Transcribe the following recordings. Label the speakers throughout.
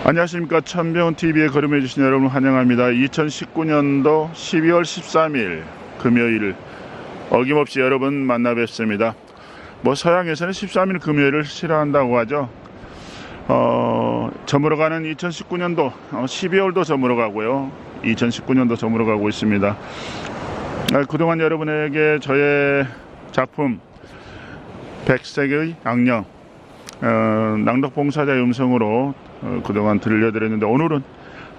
Speaker 1: 안녕하십니까. 천병TV에 걸음해주신 여러분 환영합니다. 2019년도 12월 13일 금요일 어김없이 여러분 만나 뵙습니다. 서양에서는 13일 금요일을 싫어한다고 하죠. 저물어가는 2019년도 12월도 저물어가고요, 2019년도 저물어가고 있습니다. 그동안 여러분에게 저의 작품 백색의 악령 낭독봉사자의 음성으로 그동안 들려드렸는데, 오늘은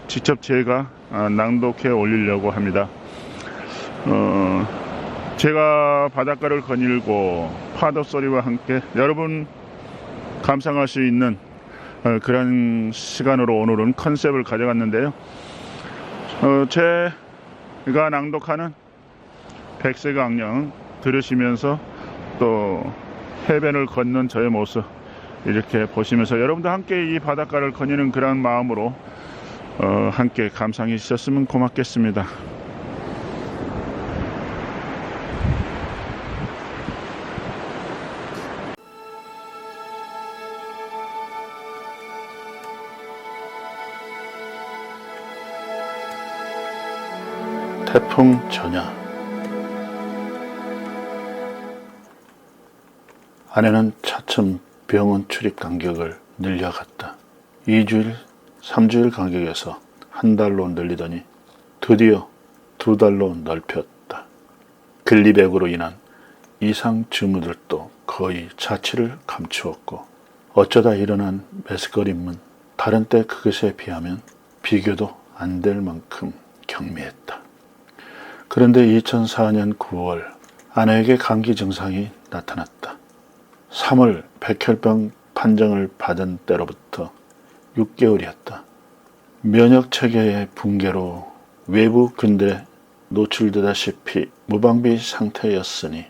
Speaker 1: 직접 제가 낭독해 올리려고 합니다. 제가 바닷가를 거닐고 파도 소리와 함께 여러분 감상할 수 있는 그런 시간으로 오늘은 컨셉을 가져갔는데요. 제가 낭독하는 백색 악령 들으시면서 또 해변을 걷는 저의 모습 이렇게 보시면서 여러분도 함께 이 바닷가를 거니는 그런 마음으로 함께 감상해 주셨으면 고맙겠습니다. 태풍 전야. 아내는 차츰 병원 출입 간격을 늘려갔다. 2주일, 3주일 간격에서 한 달로 늘리더니 드디어 2달로 넓혔다. 글리백으로 인한 이상 징후들도 거의 자취를 감추었고, 어쩌다 일어난 메스꺼림은 다른 때 그것에 비하면 비교도 안 될 만큼 경미했다. 그런데 2004년 9월 아내에게 감기 증상이 나타났다. 3월 백혈병 판정을 받은 때로부터 6개월이었다. 면역체계의 붕괴로 외부 근들에 노출되다시피 무방비 상태였으니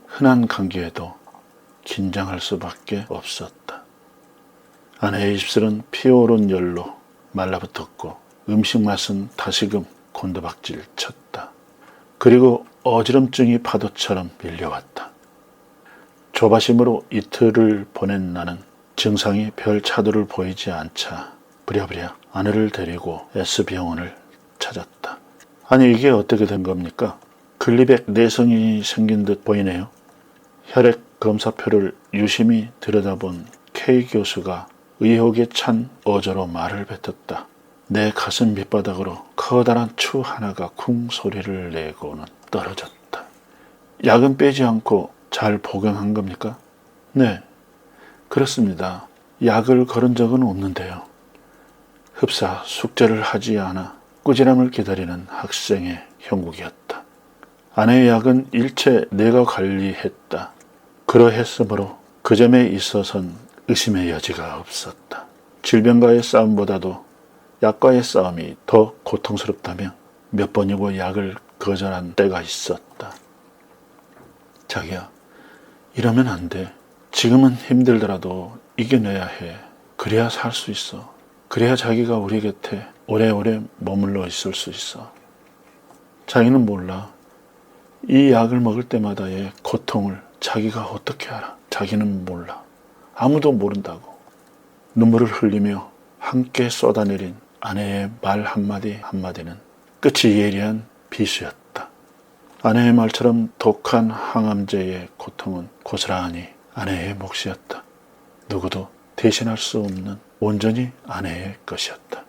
Speaker 1: 흔한 감기에도 긴장할 수밖에 없었다. 아내의 입술은 피어오른 열로 말라붙었고 음식 맛은 다시금 곤두박질 쳤다. 그리고 어지럼증이 파도처럼 밀려왔다. 조바심으로 이틀을 보낸 나는 증상이 별 차도를 보이지 않자 부랴부랴 아내를 데리고 S병원을 찾았다. 아니, 이게 어떻게 된 겁니까? 글리백 내성이 생긴 듯 보이네요. 혈액 검사표를 유심히 들여다본 K 교수가 의혹에 찬 어조로 말을 뱉었다. 내 가슴 밑바닥으로 커다란 추 하나가 쿵 소리를 내고는 떨어졌다. 약은 빼지 않고 잘 복용한 겁니까? 네, 그렇습니다. 약을 걸은 적은 없는데요. 흡사 숙제를 하지 않아 꾸지람을 기다리는 학생의 형국이었다. 아내의 약은 일체 내가 관리했다. 그러했으므로 그 점에 있어선 의심의 여지가 없었다. 질병과의 싸움보다도 약과의 싸움이 더 고통스럽다며 몇 번이고 약을 거절한 때가 있었다. 자기야, 이러면 안 돼. 지금은 힘들더라도 이겨내야 해. 그래야 살 수 있어. 그래야 자기가 우리 곁에 오래오래 머물러 있을 수 있어. 자기는 몰라. 이 약을 먹을 때마다의 고통을 자기가 어떻게 알아. 자기는 몰라. 아무도 모른다고. 눈물을 흘리며 함께 쏟아내린 아내의 말 한마디 한마디는 끝이 예리한 비수였다. 아내의 말처럼 독한 항암제의 고통은 고스란히 아내의 몫이었다. 누구도 대신할 수 없는 온전히 아내의 것이었다.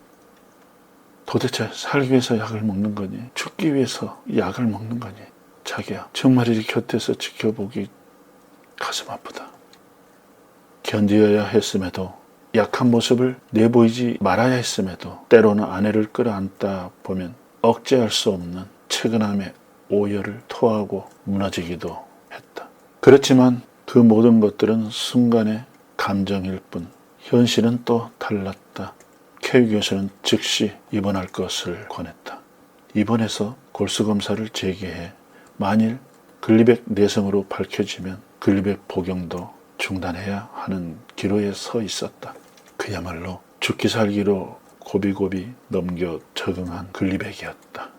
Speaker 1: 도대체 살기 위해서 약을 먹는 거니? 죽기 위해서 약을 먹는 거니? 자기야, 정말 이리 곁에서 지켜보기 가슴 아프다. 견디어야 했음에도, 약한 모습을 내보이지 말아야 했음에도, 때로는 아내를 끌어안다 보면 억제할 수 없는 체근함의 오열을 토하고 무너지기도 했다. 그렇지만 그 모든 것들은 순간의 감정일 뿐, 현실은 또 달랐다. K 교수는 즉시 입원할 것을 권했다. 입원해서 골수검사를 재개해 만일 글리백 내성으로 밝혀지면 글리백 복용도 중단해야 하는 기로에 서 있었다. 그야말로 죽기 살기로 고비고비 넘겨 적응한 글리백이었다.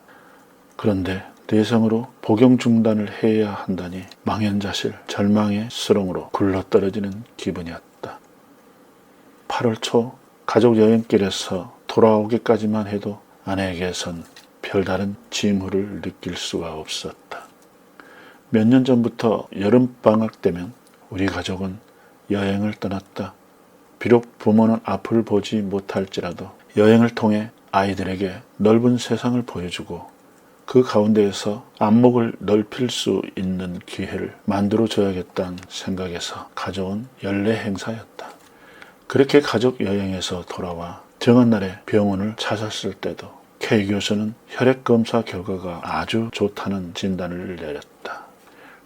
Speaker 1: 그런데 내성으로 복용 중단을 해야 한다니 망연자실, 절망의 수렁으로 굴러떨어지는 기분이었다. 8월 초
Speaker 2: 가족 여행길에서 돌아오기까지만 해도 아내에게선 별다른 징후를 느낄 수가 없었다. 몇 년 전부터 여름방학 때면 우리 가족은 여행을 떠났다. 비록 부모는 앞을 보지 못할지라도 여행을 통해 아이들에게 넓은 세상을 보여주고 그 가운데에서 안목을 넓힐 수 있는 기회를 만들어줘야겠다는 생각에서 가져온 연례 행사였다. 그렇게 가족 여행에서 돌아와 정한 날에 병원을 찾았을 때도 K 교수는 혈액검사 결과가 아주 좋다는 진단을 내렸다.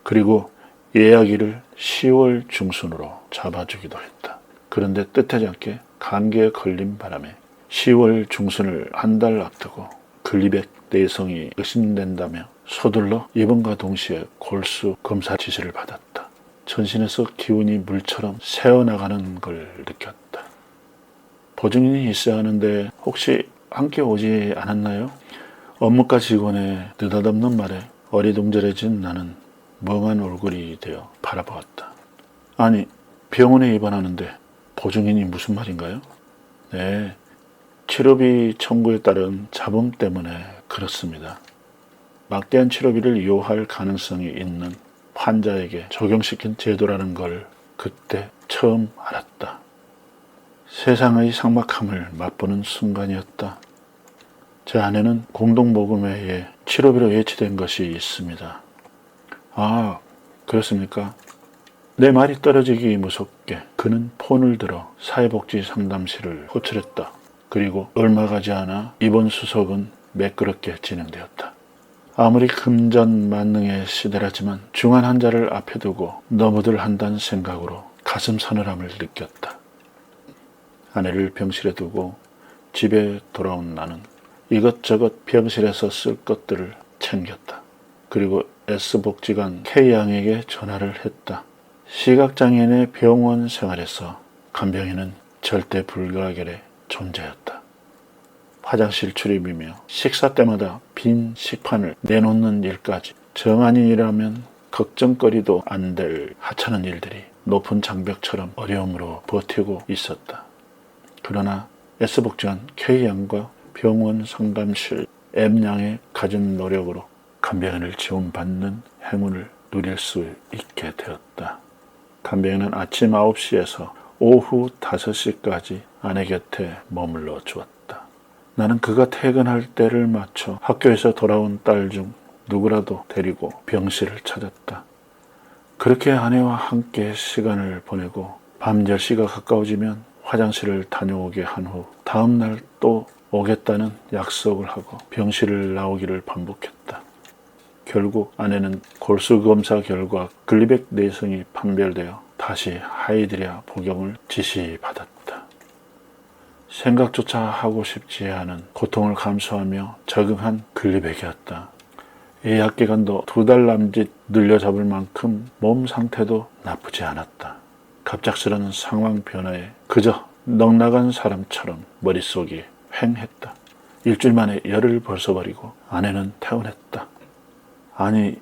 Speaker 2: 그리고 예약일을 10월 중순으로 잡아주기도 했다. 그런데 뜻하지 않게 감기에 걸린 바람에 10월 중순을 한 달 앞두고 글리백 내성이 의심된다며 서둘러 입원과 동시에 골수 검사 지시를 받았다. 전신에서 기운이 물처럼 새어나가는 걸 느꼈다. 보증인이 있어야 하는데 혹시 함께 오지 않았나요? 업무과 직원의 느닷없는 말에 어리둥절해진 나는 멍한 얼굴이 되어 바라보았다. 아니, 병원에 입원하는데 보증인이 무슨 말인가요? 네, 치료비 청구에 따른 잡음 때문에 그렇습니다. 막대한 치료비를 요할 가능성이 있는 환자에게 적용시킨 제도라는 걸 그때 처음 알았다. 세상의 삭막함을 맛보는 순간이었다. 제 아내는 공동모금회에 치료비로 예치된 것이 있습니다. 아, 그렇습니까? 내 말이 떨어지기 무섭게 그는 폰을 들어 사회복지 상담실을 호출했다. 그리고 얼마 가지 않아 입원 수속은 매끄럽게 진행되었다. 아무리 금전만능의 시대라지만 중환 환자를 앞에 두고 너무들 한다는 생각으로 가슴 서늘함을 느꼈다. 아내를 병실에 두고 집에 돌아온 나는 이것저것 병실에서 쓸 것들을 챙겼다. 그리고 S복지관 K양에게 전화를 했다. 시각장애인의 병원 생활에서 간병인은 절대 불가결의 존재였다. 화장실 출입이며 식사 때마다 빈 식판을 내놓는 일까지 정한인이라면 걱정거리도 안 될 하찮은 일들이 높은 장벽처럼 어려움으로 버티고 있었다. 그러나 S복지관 K양과 병원 상담실 M양의 가진 노력으로 간병인을 지원받는 행운을 누릴 수 있게 되었다. 간병인은 아침 9시에서 오후 5시까지 아내 곁에 머물러 주었다. 나는 그가 퇴근할 때를 맞춰 학교에서 돌아온 딸 중 누구라도 데리고 병실을 찾았다. 그렇게 아내와 함께 시간을 보내고 밤 10시가 가까워지면 화장실을 다녀오게 한 후 다음 날 또 오겠다는 약속을 하고 병실을 나오기를 반복했다. 결국 아내는 골수 검사 결과 글리백 내성이 판별되어 다시 하이드리아 복용을 지시받았다. 생각조차 하고 싶지 않은 고통을 감수하며 적응한 글리백이었다. 예약 기간도 2달 남짓 늘려잡을 만큼 몸 상태도 나쁘지 않았다. 갑작스러운 상황 변화에 그저 넉나간 사람처럼 머릿속이 횡했다. 일주일 만에 열을 벌써버리고 아내는 퇴원했다. 아니,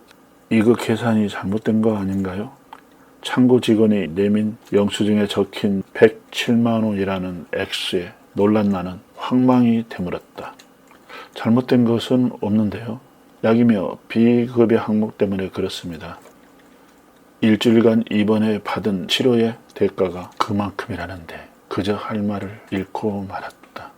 Speaker 2: 이거 계산이 잘못된 거 아닌가요? 창구 직원이 내민 영수증에 적힌 107만 원이라는 액수에 놀란 나는 황망히 되물었다. 잘못된 것은 없는데요. 약이며 비급여 항목 때문에 그렇습니다. 일주일간 입원해 받은 치료의 대가가 그만큼이라는데 그저 할 말을 잃고 말았다.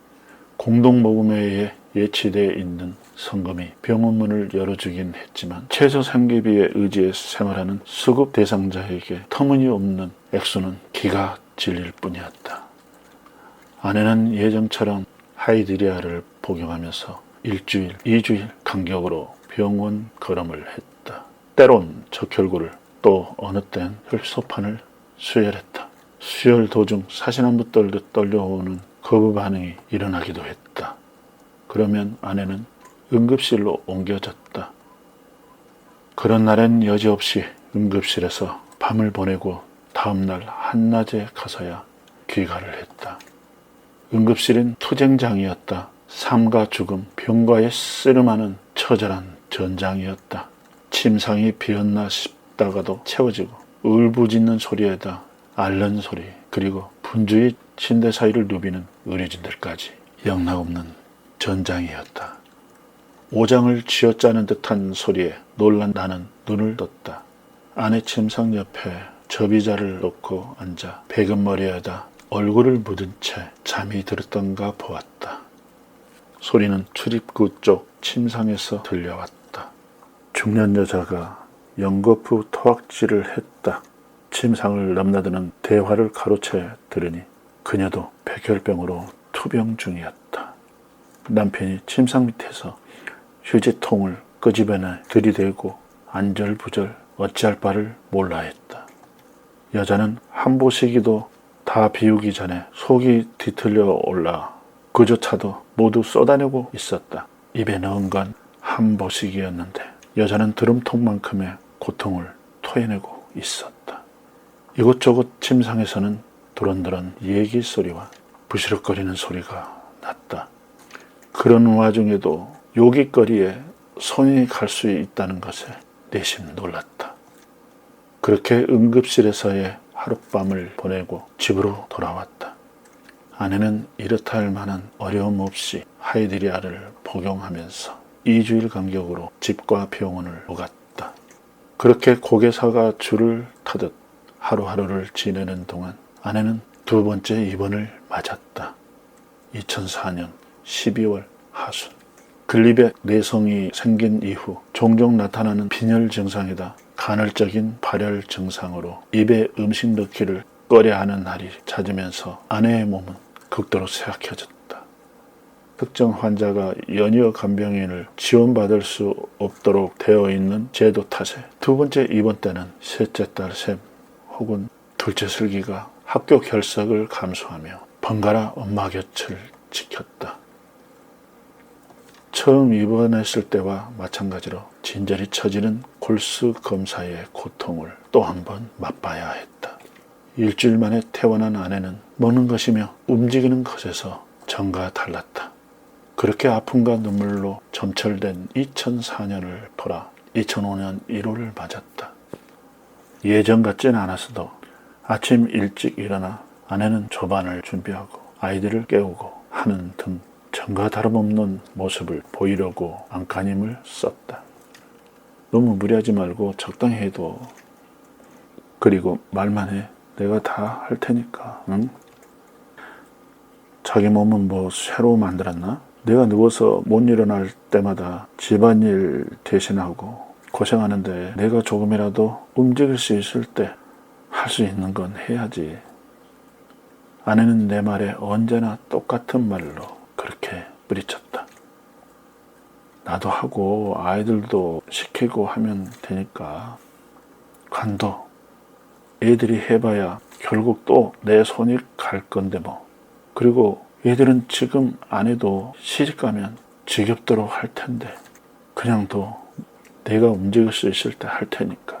Speaker 2: 공동모금회에 예치되어 있는 성금이 병원 문을 열어주긴 했지만 최소 생계비에 의지해 생활하는 수급 대상자에게 터무니없는 액수는 기가 질릴 뿐이었다. 아내는 예정처럼 하이드리아를 복용하면서 일주일, 2주일 간격으로 병원 걸음을 했다. 때론 적혈구를 또 어느 땐 혈소판을 수혈했다. 수혈 도중 사시나무 떨듯 떨려오는 거부 반응이 일어나기도 했다. 그러면 아내는 응급실로 옮겨졌다. 그런 날엔 여지없이 응급실에서 밤을 보내고 다음날 한낮에 가서야 귀가를 했다. 응급실은 투쟁장이었다. 삶과 죽음, 병과의 씨름하는 처절한 전장이었다. 침상이 비었나 싶다가도 채워지고 울부짖는 소리에다 앓는 소리, 그리고 분주히 침대 사이를 누비는 의료진들까지 영락없는 전장이었다. 오장을 쥐어짜는 듯한 소리에 놀란 나는 눈을 떴다. 아내 침상 옆에 접이자를 놓고 앉아 베금머리에다 얼굴을 묻은 채 잠이 들었던가 보았다. 소리는 출입구 쪽 침상에서 들려왔다. 중년 여자가 연거푸 토악질을 했다. 침상을 넘나드는 대화를 가로채 들으니 그녀도 백혈병으로 투병 중이었다. 남편이 침상 밑에서 휴지통을 끄집어내 들이대고 안절부절 어찌할 바를 몰라 했다. 여자는 한보시기도 다 비우기 전에 속이 뒤틀려 올라 그조차도 모두 쏟아내고 있었다. 입에 넣은 건 한보시기였는데 여자는 드럼통만큼의 고통을 토해내고 있었다. 이곳저곳 침상에서는 도런도런 얘기 소리와 부시럭거리는 소리가 났다. 그런 와중에도 요깃거리에 손이 갈 수 있다는 것에 내심 놀랐다. 그렇게 응급실에서의 하룻밤을 보내고 집으로 돌아왔다. 아내는 이렇다 할 만한 어려움 없이 하이드리아를 복용하면서 2주일 간격으로 집과 병원을 오갔다. 그렇게 고개사가 줄을 타듯 하루하루를 지내는 동안 아내는 두 번째 입원을 맞았다. 2004년 12월 하순. 글립에 내성이 생긴 이후 종종 나타나는 빈혈 증상에다 간헐적인 발열 증상으로 입에 음식 넣기를 꺼려하는 날이 잦으면서 아내의 몸은 극도로 쇠약해졌다. 특정 환자가 연이어 간병인을 지원받을 수 없도록 되어 있는 제도 탓에 두 번째 입원 때는 셋째 딸 샘 혹은 둘째 슬기가 학교 결석을 감수하며 번갈아 엄마 곁을 지켰다. 처음 입원했을 때와 마찬가지로 진저리 처지는 골수 검사의 고통을 또 한 번 맛봐야 했다. 일주일 만에 퇴원한 아내는 먹는 것이며 움직이는 것에서 전과 달랐다. 그렇게 아픔과 눈물로 점철된 2004년을 돌아 2005년 1월을 맞았다. 예전 같진 않았어도 아침 일찍 일어나 아내는 조반을 준비하고 아이들을 깨우고 하는 등 전과 다름없는 모습을 보이려고 안간힘을 썼다. 너무 무리하지 말고 적당히 해도. 그리고 말만 해. 내가 다 할 테니까. 응? 자기 몸은 뭐 새로 만들었나? 내가 누워서 못 일어날 때마다 집안일 대신하고 고생하는데 내가 조금이라도 움직일 수 있을 때 할 수 있는 건 해야지. 아내는 내 말에 언제나 똑같은 말로 그렇게 뿌리쳤다. 나도 하고 아이들도 시키고 하면 되니까. 관둬. 애들이 해봐야 결국 또 내 손이 갈 건데 뭐. 그리고 애들은 지금 안 해도 시집가면 지겹도록 할 텐데 그냥 둬. 내가 움직일 수 있을 때 할 테니까.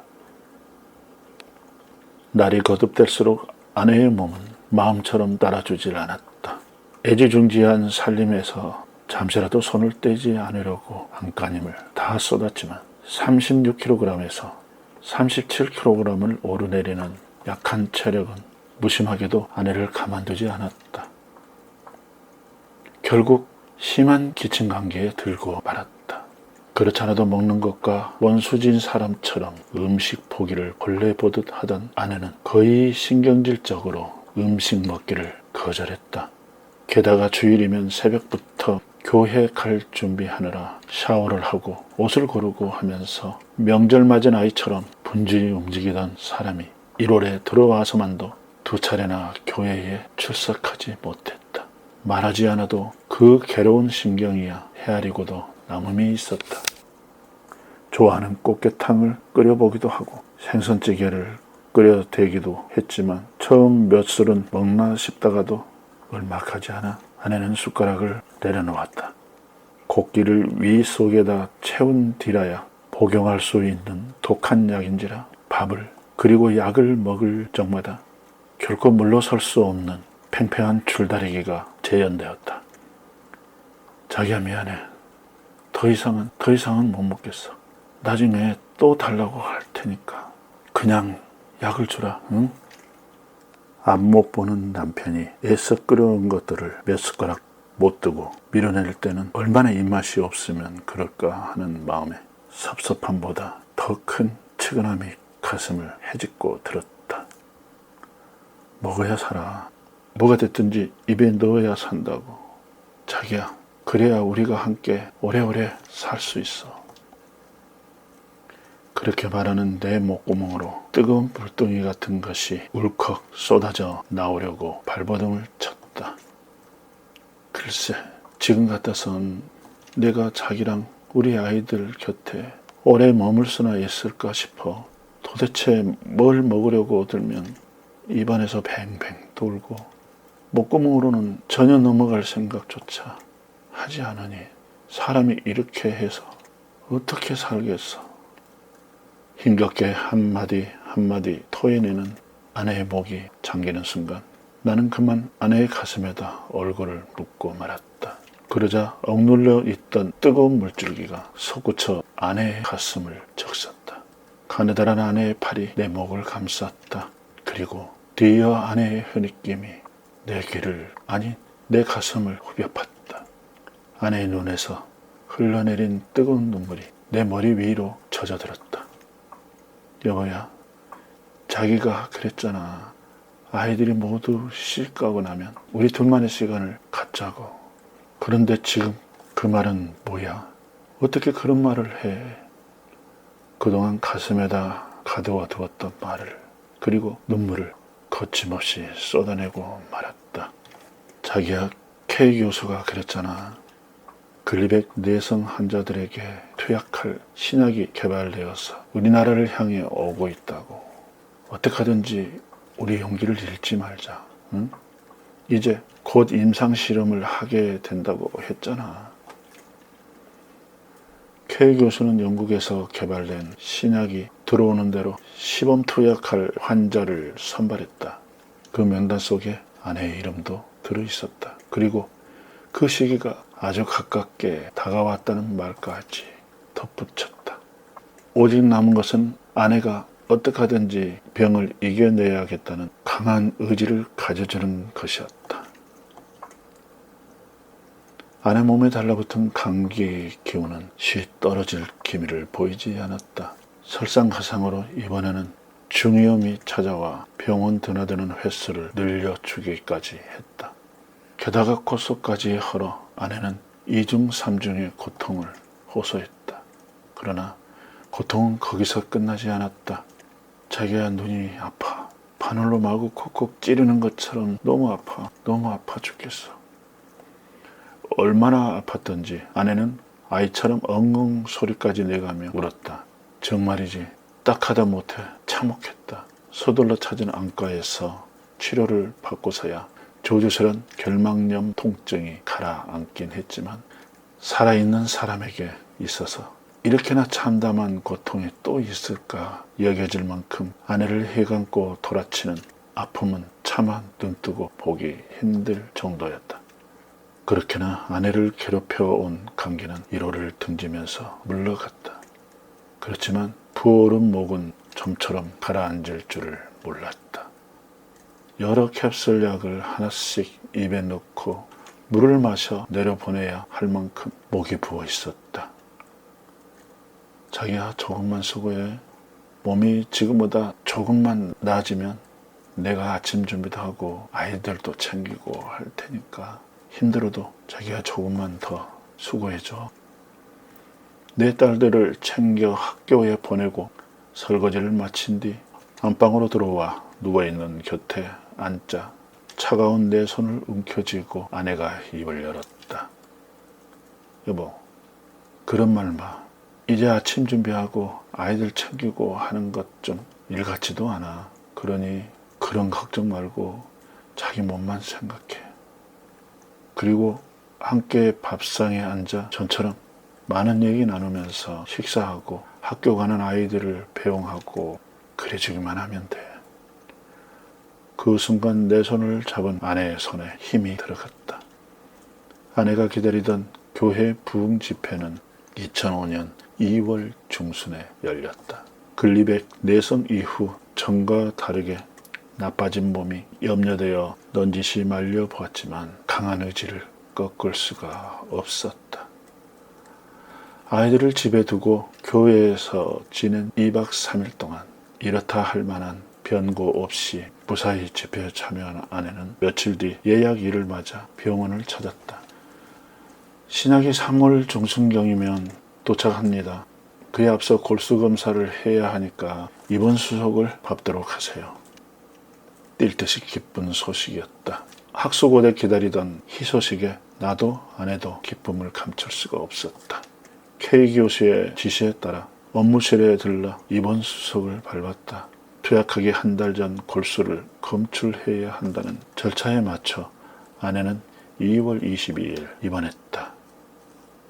Speaker 2: 날이 거듭될수록 아내의 몸은 마음처럼 따라주질 않았다. 애지중지한 살림에서 잠시라도 손을 떼지 않으려고 안간힘을 다 쏟았지만 36kg에서 37kg을 오르내리는 약한 체력은 무심하게도 아내를 가만두지 않았다. 결국 심한 기침감기에 들고 말았다. 그렇잖아도 먹는 것과 원수진 사람처럼 음식 포기를 본래 보듯 하던 아내는 거의 신경질적으로 음식 먹기를 거절했다. 게다가 주일이면 새벽부터 교회 갈 준비하느라 샤워를 하고 옷을 고르고 하면서 명절 맞은 아이처럼 분주히 움직이던 사람이 1월에 들어와서만도 2차례나 교회에 출석하지 못했다. 말하지 않아도 그 괴로운 심경이야 헤아리고도 남음이 있었다. 좋아하는 꽃게탕을 끓여보기도 하고 생선찌개를 끓여대기도 했지만 처음 몇 술은 먹나 싶다가도 얼마하지 않아 아내는 숟가락을 내려놓았다. 곡기를 위 속에다 채운 뒤라야 복용할 수 있는 독한 약인지라 밥을 그리고 약을 먹을 적마다 결코 물러설 수 없는 팽팽한 줄다리기가 재현되었다. 자기야 미안해. 더 이상은 못 먹겠어. 나중에 또 달라고 할 테니까 그냥 약을 주라. 응? 앞 못 보는 남편이 애써 끓여온 것들을 몇 숟가락 못 뜨고 밀어낼 때는 얼마나 입맛이 없으면 그럴까 하는 마음에 섭섭함보다 더 큰 측은함이 가슴을 헤집고 들었다. 먹어야 살아. 뭐가 됐든지 입에 넣어야 산다고. 자기야, 그래야 우리가 함께 오래오래 살 수 있어. 그렇게 말하는 내 목구멍으로 뜨거운 불덩이 같은 것이 울컥 쏟아져 나오려고 발버둥을 쳤다. 글쎄, 지금 같아선 내가 자기랑 우리 아이들 곁에 오래 머물 수나 있을까 싶어. 도대체 뭘 먹으려고 들면 입안에서 뱅뱅 돌고 목구멍으로는 전혀 넘어갈 생각조차 하지 않으니 사람이 이렇게 해서 어떻게 살겠어. 힘겹게 한마디 한마디 토해내는 아내의 목이 잠기는 순간 나는 그만 아내의 가슴에다 얼굴을 묻고 말았다. 그러자 억눌려 있던 뜨거운 물줄기가 솟구쳐 아내의 가슴을 적셨다. 가느다란 아내의 팔이 내 목을 감쌌다. 그리고 뒤이어 아내의 흐느낌이 내 귀를, 아니 내 가슴을 후벼 팠다. 아내의 눈에서 흘러내린 뜨거운 눈물이 내 머리 위로 젖어들었다. 여보야, 자기가 그랬잖아. 아이들이 모두 시집 가고 나면 우리 둘만의 시간을 갖자고. 그런데 지금 그 말은 뭐야? 어떻게 그런 말을 해? 그동안 가슴에다 가두어 두었던 말을, 그리고 눈물을 거침없이 쏟아내고 말았다. 자기야, K 교수가 그랬잖아. 글리백 내성 환자들에게 투약할 신약이 개발되어서 우리나라를 향해 오고 있다고. 어떻게 하든지 우리 용기를 잃지 말자. 응? 이제 곧 임상실험을 하게 된다고 했잖아. K 교수는 영국에서 개발된 신약이 들어오는 대로 시범 투약할 환자를 선발했다. 그 명단 속에 아내의 이름도 들어있었다. 그리고 그 시기가 아주 가깝게 다가왔다는 말까지 덧붙였다. 오직 남은 것은 아내가 어떻게 하든지 병을 이겨내야겠다는 강한 의지를 가져주는 것이었다. 아내 몸에 달라붙은 감기 기운은 쉬 떨어질 기미를 보이지 않았다. 설상가상으로 이번에는 중이염이 찾아와 병원 드나드는 횟수를 늘려주기까지 했다. 게다가 콧속까지 헐어 아내는 이중삼중의 고통을 호소했다. 그러나 고통은 거기서 끝나지 않았다. 자기야, 눈이 아파. 바늘로 마구 콕콕 찌르는 것처럼 너무 아파 죽겠어. 얼마나 아팠던지 아내는 아이처럼 엉엉 소리까지 내가며 울었다. 정말이지 딱하다 못해 참혹했다. 서둘러 찾은 안과에서 치료를 받고서야 조주스런 결막염 통증이 가라앉긴 했지만 살아있는 사람에게 있어서 이렇게나 참담한 고통이 또 있을까 여겨질 만큼 아내를 해감고 돌아치는 아픔은 차마 눈뜨고 보기 힘들 정도였다. 그렇게나 아내를 괴롭혀온 감기는 1호를 등지면서 물러갔다. 그렇지만 부어오른 목은 좀처럼 가라앉을 줄을 몰랐다. 여러 캡슐 약을 하나씩 입에 넣고 물을 마셔 내려보내야 할 만큼 목이 부어 있었다. 자기야, 조금만 수고해. 몸이 지금보다 조금만 나아지면 내가 아침 준비도 하고 아이들도 챙기고 할 테니까 힘들어도 자기가 조금만 더 수고해줘. 내 딸들을 챙겨 학교에 보내고 설거지를 마친 뒤 안방으로 들어와 누워있는 곁에 앉자 차가운 내 손을 움켜쥐고 아내가 입을 열었다. 여보, 그런 말 마. 이제 아침 준비하고 아이들 챙기고 하는 것 좀 일 같지도 않아. 그러니 그런 걱정 말고 자기 몸만 생각해. 그리고 함께 밥상에 앉아 전처럼 많은 얘기 나누면서 식사하고 학교 가는 아이들을 배웅하고 그래주기만 하면 돼. 그 순간 내 손을 잡은 아내의 손에 힘이 들어갔다. 아내가 기다리던 교회 부흥 집회는 2005년 2월 중순에 열렸다. 글리백 내성 이후 전과 다르게 나빠진 몸이 염려되어 넌지시 말려보았지만 강한 의지를 꺾을 수가 없었다. 아이들을 집에 두고 교회에서 지낸 2박 3일 동안 이렇다 할 만한 변고 없이 무사히 집회에 참여한 아내는 며칠 뒤 예약일을 맞아 병원을 찾았다. 신약이 3월 중순경이면 도착합니다. 그에 앞서 골수검사를 해야 하니까 입원 수속을 밟도록 하세요. 뛸 듯이 기쁜 소식이었다. 학수고대 기다리던 희소식에 나도 아내도 기쁨을 감출 수가 없었다. K 교수의 지시에 따라 업무실에 들러 입원 수속을 밟았다. 투약하기 한 달 전 골수를 검출해야 한다는 절차에 맞춰 아내는 2월 22일 입원했다.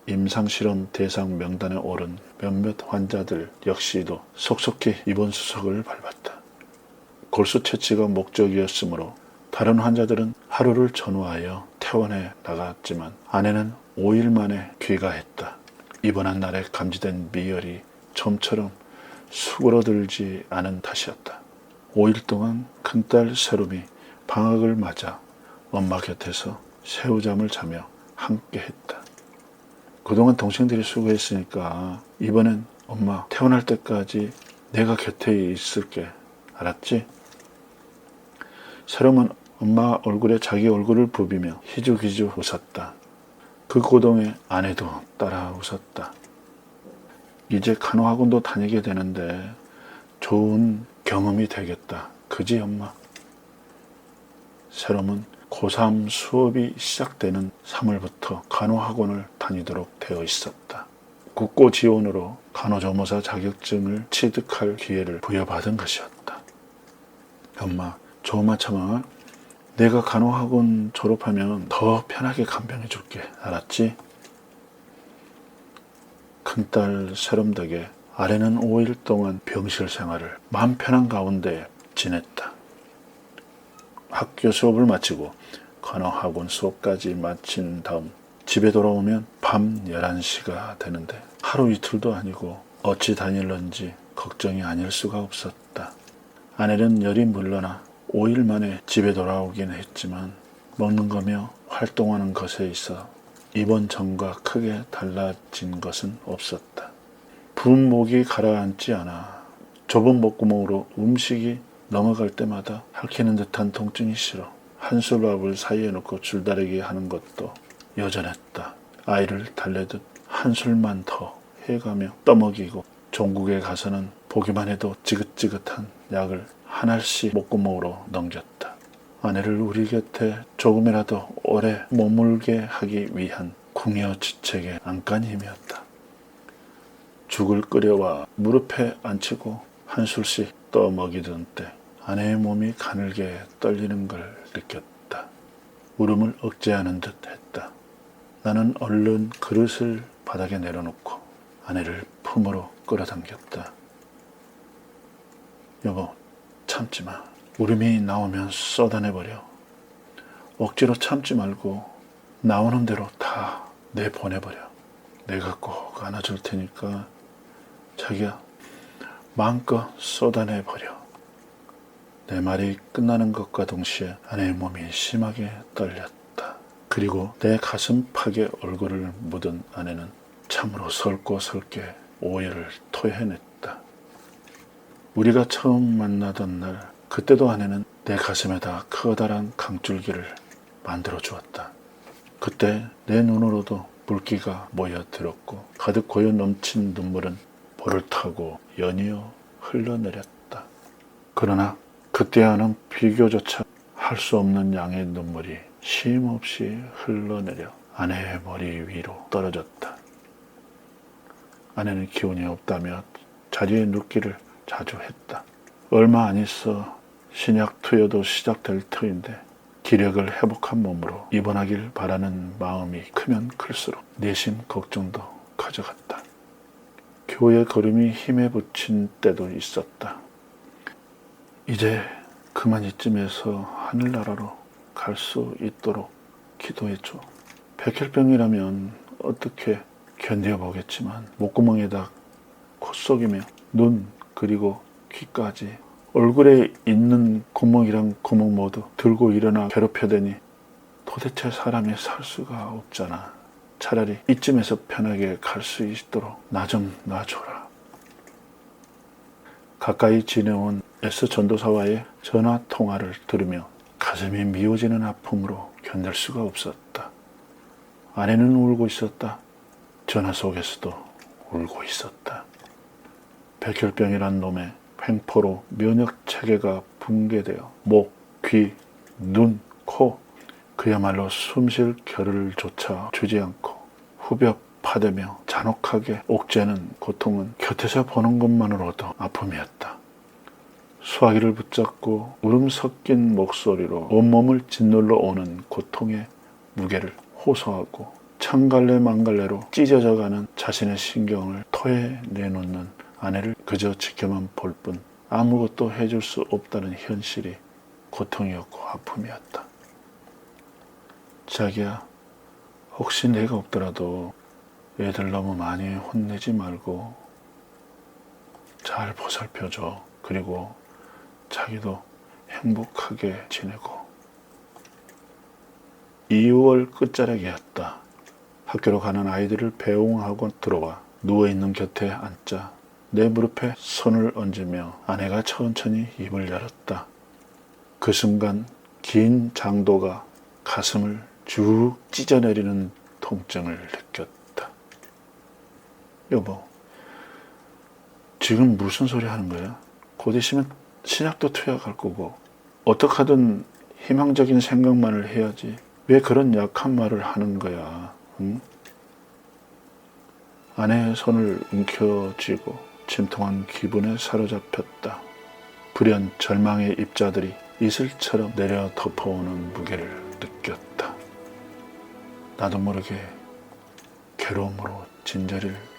Speaker 2: 임상실험 대상 명단에 오른 몇몇 환자들 역시도 속속히 입원 수속을 밟았다. 골수 채취가 목적이었으므로 다른 환자들은 하루를 전후하여 퇴원해 나갔지만 아내는 5일 만에 귀가했다. 입원한 날에 감지된 미열이 좀처럼 수그러들지 않은 탓이었다. 5일 동안 큰딸 세롬이 방학을 맞아 엄마 곁에서 새우잠을 자며 함께했다. 그동안 동생들이 수고했으니까 이번엔 엄마 퇴원할 때까지 내가 곁에 있을게. 알았지? 세롬은 엄마 얼굴에 자기 얼굴을 부비며 희죽희죽 웃었다. 그 고동에 아내도 따라 웃었다. 이제 간호학원도 다니게 되는데 좋은 경험이 되겠다. 그지 엄마? 세롬은 고3 수업이 시작되는 3월부터 간호학원을 다니도록 되어 있었다. 국고 지원으로 간호조무사 자격증을 취득할 기회를 부여받은 것이었다. 엄마, 조금만 참아. 내가 간호학원 졸업하면 더 편하게 간병해 줄게. 알았지? 큰딸 세롬 덕에 아내는 5일 동안 병실 생활을 마음 편한 가운데 지냈다. 학교 수업을 마치고 간호학원 수업까지 마친 다음 집에 돌아오면 밤 11시가 되는데 하루 이틀도 아니고 어찌 다닐런지 걱정이 아닐 수가 없었다. 아내는 열이 물러나 5일 만에 집에 돌아오긴 했지만 먹는 거며 활동하는 것에 있어 이번 전과 크게 달라진 것은 없었다. 부은 목이 가라앉지 않아 좁은 목구멍으로 음식이 넘어갈 때마다 핥히는 듯한 통증이 싫어 한술밥을 사이에 놓고 줄다리기 하는 것도 여전했다. 아이를 달래듯 한술만 더 해가며 떠먹이고 종국에 가서는 보기만 해도 지긋지긋한 약을 한 알씩 목구멍으로 넘겼다. 아내를 우리 곁에 조금이라도 오래 머물게 하기 위한 궁여지책의 안간힘이었다. 죽을 끓여와 무릎에 앉히고 한 술씩 떠먹이던 때 아내의 몸이 가늘게 떨리는 걸 느꼈다. 울음을 억제하는 듯 했다. 나는 얼른 그릇을 바닥에 내려놓고 아내를 품으로 끌어당겼다. 여보, 참지 마. 울음이 나오면 쏟아내버려. 억지로 참지 말고 나오는 대로 다 내보내버려. 내가 꼭 안아줄 테니까 자기야 마음껏 쏟아내버려. 내 말이 끝나는 것과 동시에 아내의 몸이 심하게 떨렸다. 그리고 내 가슴팍에 얼굴을 묻은 아내는 참으로 설고 설게 오해를 토해냈다. 우리가 처음 만나던 날 그때도 아내는 내 가슴에다 커다란 강줄기를 만들어 주었다. 그때 내 눈으로도 물기가 모여들었고 가득 고여 넘친 눈물은 볼을 타고 연이어 흘러내렸다. 그러나 그때와는 비교조차 할 수 없는 양의 눈물이 쉼없이 흘러내려 아내의 머리 위로 떨어졌다. 아내는 기운이 없다며 자리에 눕기를 자주 했다. 얼마 안 있어 신약 투여도 시작될 터인데 기력을 회복한 몸으로 입원하길 바라는 마음이 크면 클수록 내심 걱정도 커져갔다. 교회 걸음이 힘에 부친 때도 있었다. 이제 그만 이쯤에서 하늘나라로 갈 수 있도록 기도해줘. 백혈병이라면 어떻게 견뎌보겠지만 목구멍에다 콧속이며 눈 그리고 귀까지 얼굴에 있는 구멍이랑 구멍 모두 들고 일어나 괴롭혀대니 도대체 사람이 살 수가 없잖아. 차라리 이쯤에서 편하게 갈 수 있도록 나 좀 놔줘라. 가까이 지내온 S 전도사와의 전화 통화를 들으며 가슴이 미어지는 아픔으로 견딜 수가 없었다. 아내는 울고 있었다. 전화 속에서도 울고 있었다. 백혈병이란 놈의 횡포로 면역체계가 붕괴되어 목, 귀, 눈, 코 그야말로 숨쉴 겨를 조차 주지 않고 후벼 파대며 잔혹하게 옥죄는 고통은 곁에서 보는 것만으로도 아픔이었다. 수화기를 붙잡고 울음 섞인 목소리로 온몸을 짓눌러 오는 고통의 무게를 호소하고 창갈래 망갈래로 찢어져가는 자신의 신경을 토해내놓는 아내를 그저 지켜만 볼 뿐 아무것도 해줄 수 없다는 현실이 고통이었고 아픔이었다. 자기야, 혹시 내가 없더라도 애들 너무 많이 혼내지 말고 잘 보살펴줘. 그리고 자기도 행복하게 지내고. 2월 끝자락이었다. 학교로 가는 아이들을 배웅하고 들어와 누워있는 곁에 앉자 내 무릎에 손을 얹으며 아내가 천천히 입을 열었다. 그 순간 긴 장도가 가슴을 쭉 찢어내리는 통증을 느꼈다. 여보, 지금 무슨 소리 하는 거야? 곧 있으면 신약도 투약할 거고 어떻게 하든 희망적인 생각만을 해야지. 왜 그런 약한 말을 하는 거야? 응? 아내의 손을 움켜쥐고 침통한 기분에 사로잡혔다. 불현 절망의 입자들이 이슬처럼 내려 덮어오는 무게를 느꼈다. 나도 모르게 괴로움으로 진저리를